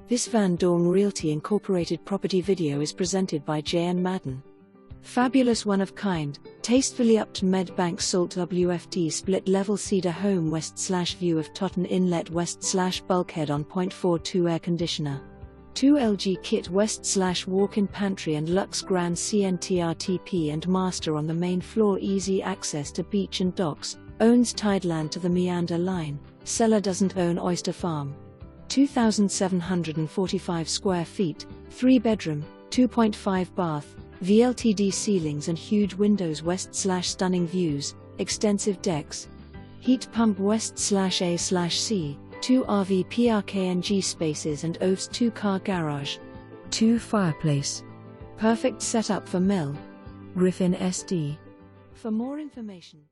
This Dorm Realty Incorporated property video is presented by Jayann Madden. Fabulous one-of-kind, tastefully updated bank salt WFT split-level cedar home west/view of Totten Inlet west/bulkhead on .42 air conditioner. 2 LG kit west/walk-in pantry and luxe gran cntrtp and master on the main floor. Easy access to beach and docks, owns tideland to the meander line, seller doesn't own oyster farm. 2,745 square feet, 3-bedroom, 2.5 bath, vltd ceilings and huge windows west/stunning views, extensive decks. Heat pump west/A/C, 2 RV prkng spaces and ovrszd 2-car garage. 2 fireplace. Perfect setup for Griffin SD. For more information